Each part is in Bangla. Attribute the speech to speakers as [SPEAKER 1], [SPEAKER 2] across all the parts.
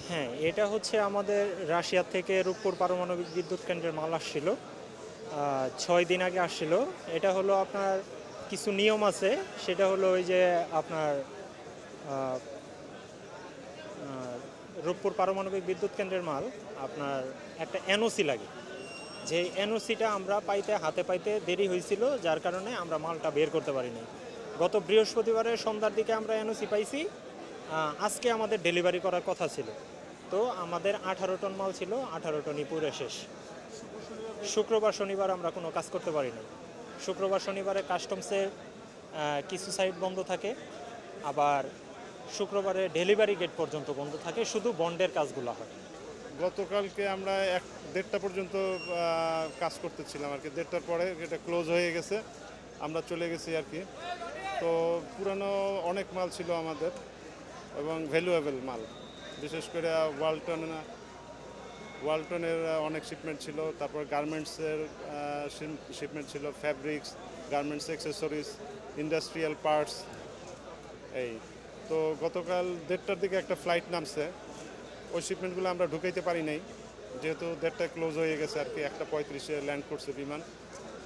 [SPEAKER 1] হ্যাঁ, এটা হচ্ছে আমাদের রাশিয়া থেকে রূপপুর পারমাণবিক বিদ্যুৎ কেন্দ্রের মাল আসছিল। 6 দিন আগে আসছিল। এটা হলো আপনার কিছু নিয়ম আছে। সেটা হলো ওই যে আপনার আহ, আহ, রূপপুর পারমাণবিক বিদ্যুৎ কেন্দ্রের মাল আপনার একটা এনওসি লাগে। যে এনওসিটা আমরা হাতে পাইতে দেরি হয়েছিল, যার কারণে আমরা মালটা বের করতে পারিনি। গত বৃহস্পতিবারের সন্ধ্যার দিকে আমরা এনওসি পাইছি। আজকে আমাদের ডেলিভারি করার কথা ছিল। তো আমাদের 18 টন মাল ছিল, 18 টনই পুরো শেষ। শুক্রবার শনিবার আমরা কোনো কাজ করতে পারি না। শুক্রবার শনিবারে কাস্টমসের কিছু সাইট বন্ধ থাকে, আবার শুক্রবারে ডেলিভারি গেট পর্যন্ত বন্ধ থাকে, শুধু বন্ডের কাজগুলো হয়।
[SPEAKER 2] গতকালকে আমরা 1-1:30 পর্যন্ত কাজ করতেছিলাম আর কি। 1:30টার পরে এটা ক্লোজ হয়ে গেছে, আমরা চলে গেছি আর কি। তো পুরানো অনেক মাল ছিল আমাদের এবং ভ্যালুয়েবল মাল, বিশেষ করে ওয়ালটনের অনেক শিপমেন্ট ছিল, তারপর গার্মেন্টসের শিপমেন্ট ছিল, fabrics, garments accessories, industrial parts. এই তো গতকাল 1:30টার দিকে একটা ফ্লাইট নামছে, ওই শিপমেন্টগুলো আমরা ঢুকাইতে পারি নাই, যেহেতু 1:30টায় ক্লোজ হয়ে গেছে আর কি। 1:35-এ ল্যান্ড করছে বিমান।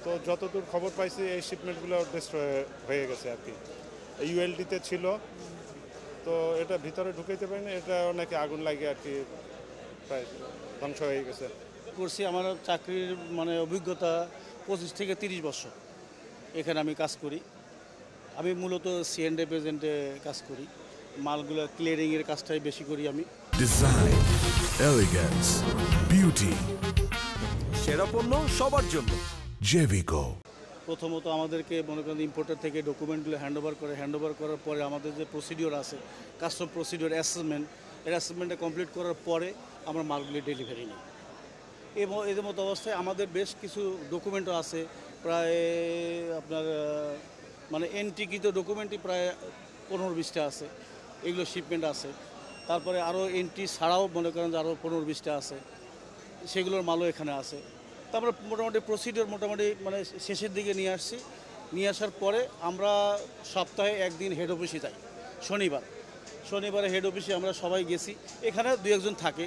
[SPEAKER 2] তো যতদূর খবর পাইছি এই শিপমেন্টগুলো ডিস্ট্রয় হয়ে গেছে আর কি। ইউএলডিতে ছিল, তো এটা ভিতরে ঢুকাইতে পারি না, এটা অনেকে আগুন লাগে আর কি, প্রায় ধ্বংস হয়ে গেছে।
[SPEAKER 3] করছি আমার চাকরির অভিজ্ঞতা 25 থেকে 30 বছর এখানে আমি কাজ করি। আমি মূলত সিএনডি প্রেজেন্টে কাজ করি, মালগুলো ক্লিয়ারিংয়ের কাজটাই বেশি করি আমি।
[SPEAKER 4] ডিজাইন, এলিগেন্স, বিউটি,
[SPEAKER 5] সেরা পণ্য সবার জন্য
[SPEAKER 4] জেভিকো।
[SPEAKER 3] প্রথমত আমাদেরকে মনে করেন ইম্পোর্টার থেকে ডকুমেন্টগুলো হ্যান্ডওভার করার পরে আমাদের যে প্রসিডিওর আছে, কাস্টম প্রসিডিওর অ্যাসেসমেন্টটা কমপ্লিট করার পরে আমরা মালগুলি ডেলিভারি নিই। এবং এদের মতো অবস্থায় আমাদের বেশ কিছু ডকুমেন্টও আছে, প্রায় আপনার এন্ট্রিকৃত ডকুমেন্টই প্রায় 15-20টা আছে, এগুলো শিপমেন্ট আছে। তারপরে আরও এন্ট্রি ছাড়াও মনে করেন যে আরও 15-20টা আছে, সেগুলোর মালও এখানে আছে। তারপরে মোটামুটি প্রসিডিওর শেষের দিকে নিয়ে আসার পরে আমরা সপ্তাহে একদিন হেড অফিসে যাই। শনিবারে হেড অফিসে আমরা সবাই গেছি। এখানে 2-1 জন থাকে,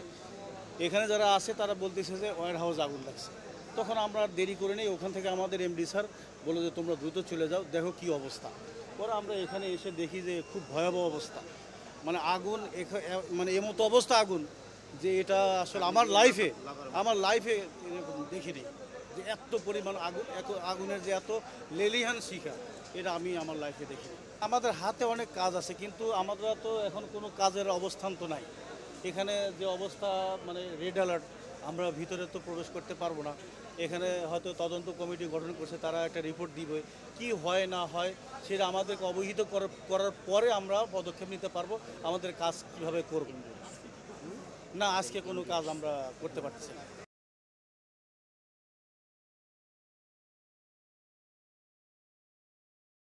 [SPEAKER 3] এখানে যারা আছে তারা বলতেছে যে ওয়ার হাউস আগুন লাগছে। তখন আমরা দেরি করে নিই, ওখান থেকে আমাদের এমডি স্যার বলে যে তোমরা দ্রুত চলে যাও, দেখো কি অবস্থা। পরে আমরা এখানে এসে দেখি যে খুব ভয়াবহ অবস্থা, আগুন এমতো অবস্থা আগুন যে এটা আসলে আমার লাইফে এরকম দেখিনি, যে এত পরিমাণ আগুনের যে এত লেলিহান শিখা, এটা আমি আমার লাইফে দেখিনি। আমাদের হাতে অনেক কাজ আছে, কিন্তু আমরা তো এখন কোনো কাজের অবস্থান তো নাই। এখানে যে অবস্থা রেড অ্যালার্ট, আমরা ভিতরে তো প্রবেশ করতে পারবো না। এখানে হয়তো তদন্ত কমিটি গঠন করছে, তারা একটা রিপোর্ট দিবে, কি হয় না হয় সেটা আমাদেরকে অবহিত করার পরে আমরা পদক্ষেপ নিতে পারবো আমাদের কাজ কীভাবে করব। না, আজকে কোনো কাজ আমরা করতে পারছি না।